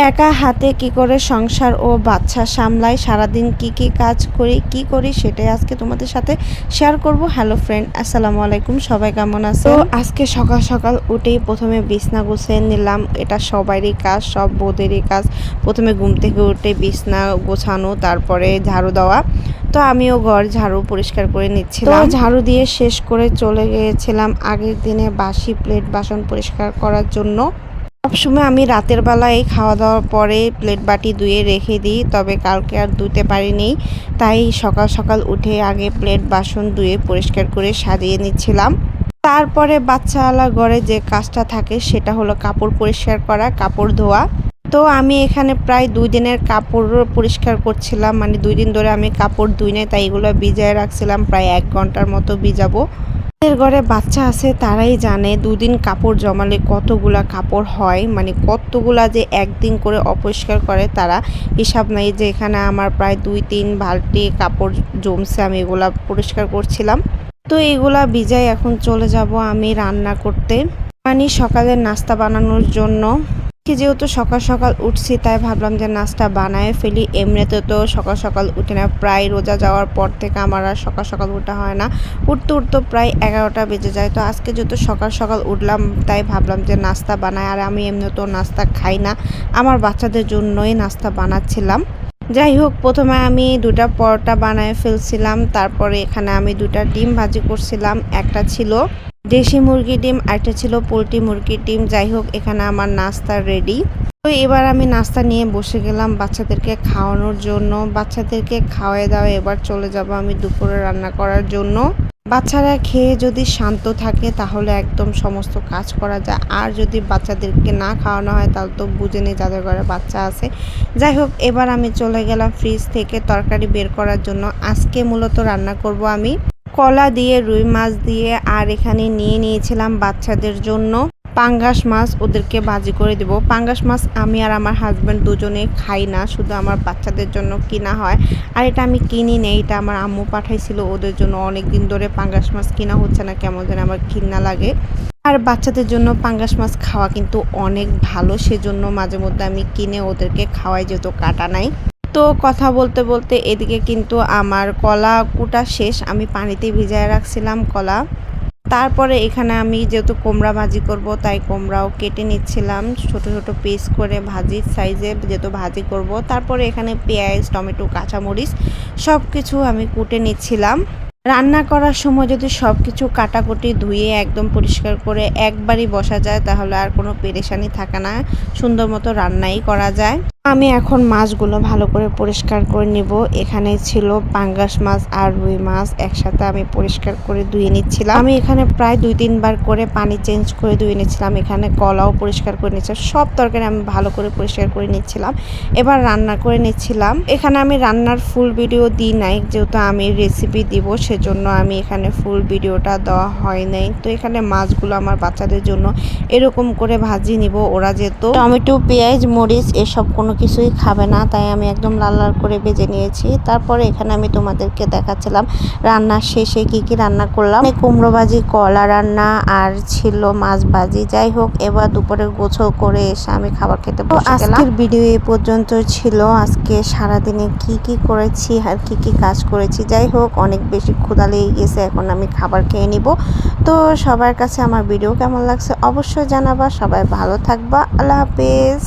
একা হাতে কি করে সংসার ও বাচ্চা সামলাই, সারাদিন কি কাজ করি সেটাই আজকে তোমাদের সাথে শেয়ার করব। হ্যালো ফ্রেন্ড, আসসালামু আলাইকুম। সবাই কেমন আছে? তো আজকে সকাল সকাল উঠেই প্রথমে বিছনা গুছিয়ে নিলাম। এটা সবারই কাজ, সব বউদেরই কাজ। প্রথমে ঘুম থেকে উঠে বিছনা গোছানো, তারপরে ঝাড়ু দেওয়া। তো আমিও ঘর ঝাড়ু পরিষ্কার করে নিচ্ছিলাম। তো ঝাড়ু দিয়ে শেষ করে চলে গিয়েছিলাম আগের দিনে বাসি প্লেট বাসন পরিষ্কার করার জন্য। সবসময় আমি রাতের বেলায় খাওয়া দাওয়ার পরে প্লেট বাটি ধুয়ে রেখে দিই, তবে কালকে আর ধুতে পারিনি। তাই সকাল সকাল উঠে আগে প্লেট বাসন ধুয়ে পরিষ্কার করে সাজিয়ে নিচ্ছিলাম। তারপরে বাচ্চাওয়ালা ঘরে যে কাজটা থাকে সেটা হলো কাপড় পরিষ্কার করা, কাপড় ধোয়া। তো আমি এখানে প্রায় 2 দিনের কাপড় পরিষ্কার করছিলাম, মানে 2 দিন ধরে আমি কাপড় ধুই নাই, তাই এগুলো ভিজায় রাখছিলাম। প্রায় 1 ঘন্টার মতো ভিজাবো। এর ঘরে বাচ্চা আছে, তারাই জানে 2 দিন কাপড় জমালে কতগুলা কাপড় হয়, মানে কতগুলা যে একদিন করে অপরিষ্কার করে তারা হিসাব নাই। যে এখানে আমার প্রায় 2-3 বালতি কাপড় জমছে, আমি এগুলা পরিষ্কার করছিলাম। তো এগুলা ভিজাই এখন চলে যাব আমি রান্না করতে, মানে সকালের নাস্তা বানানোর জন্য। যেহেতু সকাল সকাল উঠছি তাই ভাবলাম যে নাস্তা বানায় ফেলি। এমনিতে তো সকাল সকাল উঠে না, প্রায় রোজা যাওয়ার পর থেকে আমার আর সকাল সকাল উঠা হয় না। উঠতে উঠতে প্রায় 11টা বেজে যায়। তো আজকে যেহেতু সকাল সকাল উঠলাম তাই ভাবলাম যে নাস্তা বানায়। আর আমি এমনিতেও নাস্তা খাই না, আমার বাচ্চাদের জন্যই নাস্তা বানাচ্ছিলাম। যাই হোক, প্রথমে আমি 2টা পরোটা বানায় ফেলছিলাম। তারপরে এখানে আমি 2টা ডিম ভাজি করছিলাম। একটা ছিল দেশি মুরগির ডিম, আরেকটা ছিল পোলট্রি মুরগির ডিম। যাই হোক, এখানে আমার নাস্তা রেডি। তো এবার আমি নাস্তা নিয়ে বসে গেলাম বাচ্চাদেরকে খাওয়ানোর জন্য। বাচ্চাদেরকে খাওয়াই দাওয়া এবার চলে যাব আমি দুপুরে রান্না করার জন্য। বাচ্চারা খেয়ে যদি শান্ত থাকে তাহলে একদম সমস্ত কাজ করা যায়। আর যদি বাচ্চাদেরকে না খাওয়ানো হয় তাহলে তো বুঝে নেই যাদের ঘরে বাচ্চা আছে। যাই হোক, এবার আমি চলে গেলাম ফ্রিজ থেকে তরকারি বের করার জন্য। আজকে মূলত রান্না করব আমি কলা দিয়ে, রুই মাছ দিয়ে, আর এখানে নিয়ে নিয়েছিলাম বাচ্চাদের জন্য পাঙ্গাস মাছ, ওদেরকে ভাজি করে দেব। পাঙ্গাস মাছ আমি আর আমার হাজব্যান্ড দুজনে খাই না, শুধু আমার বাচ্চাদের জন্য কিনা হয়। আর এটা আমি কিনি নেই, এটা আমার আম্মু পাঠাইছিল ওদের জন্য। অনেক দিন ধরে পাঙ্গাস মাছ কিনা হচ্ছে না, কেমন যেন আমার ঘৃণা লাগে। আর বাচ্চাদের জন্য পাঙ্গাস মাছ খাওয়া কিন্তু অনেক ভালো, সেজন্য মাঝে মধ্যে আমি কিনে ওদেরকে খাওয়াই, যেহেতু কাটা নাই। তো কথা বলতে বলতে এদিকে কিন্তু আমার কলা কুটা শেষ, আমি পানিতে ভিজায় রাখছিলাম কলা। তারপরে এখানে আমি যেহেতু কুমড়া ভাজি করব তাই কুমড়াও কেটে নিচ্ছিলাম ছোট ছোট পিস করে, ভাজির সাইজে যেহেতু ভাজি করব। তারপরে এখানে পেঁয়াজ, টমেটো, কাঁচামরিচ সব কিছু আমি কুটে নিচ্ছিলাম। রান্না করার সময় যদি সব কিছু কাটাকুটি ধুয়ে একদম পরিষ্কার করে একবারই বসা যায় তাহলে আর কোনো পেরেশানি থাকে না, সুন্দর মতো রান্নাই করা যায়। আমি এখন মাছগুলো ভালো করে পরিষ্কার করে নিব। এখানে ছিল পাঙ্গাস মাছ আর রুই মাছ, একসাথে আমি পরিষ্কার করে ধুয়ে নিচ্ছিলাম। আমি এখানে প্রায় 2-3 বার করে পানি চেঞ্জ করে ধুয়ে নিচ্ছিলাম। এখানে কলাও পরিষ্কার করে নিচ্ছিলাম, সব তরকারি আমি ভালো করে পরিষ্কার করে নিচ্ছিলাম। এবার রান্না করে নিচ্ছিলাম। এখানে আমি রান্নার ফুল ভিডিও দিই নাই, যেহেতু আমি রেসিপি দিব সেজন্য আমি এখানে ফুল ভিডিওটা দেওয়া হয় নাই। তো এখানে মাছগুলো আমার বাচ্চাদের জন্য এরকম করে ভাজি নিব। ওরা যেহেতু টমেটো, পেঁয়াজ, মরিচ এসব কোনো কিছুই খাবে না, তাই আমি একদম লাল লাল করে ভেজে নিয়েছি। তারপরে এখানে আমি তোমাদেরকে দেখাচ্ছিলাম রান্নার শেষে কি রান্না করলাম। কুমড়ো ভাজি, কলা রান্না, আর ছিল মাছ ভাজি। যাই হোক, এবার দুপুরে গোছল করে এসে আমি খাবার খেতে বসে গেলাম। আজকের ভিডিও এই পর্যন্ত ছিল। আজকে সারাদিনে কি করেছি আর কি কাজ করেছি। যাই হোক, অনেক বেশি ক্ষুধা লেগে গেছে, এখন আমি খাবার খেয়ে নিব। তো সবার কাছে আমার ভিডিও কেমন লাগছে অবশ্যই জানাবা। সবাই ভালো থাকবা। আল্লাহ হাফেজ।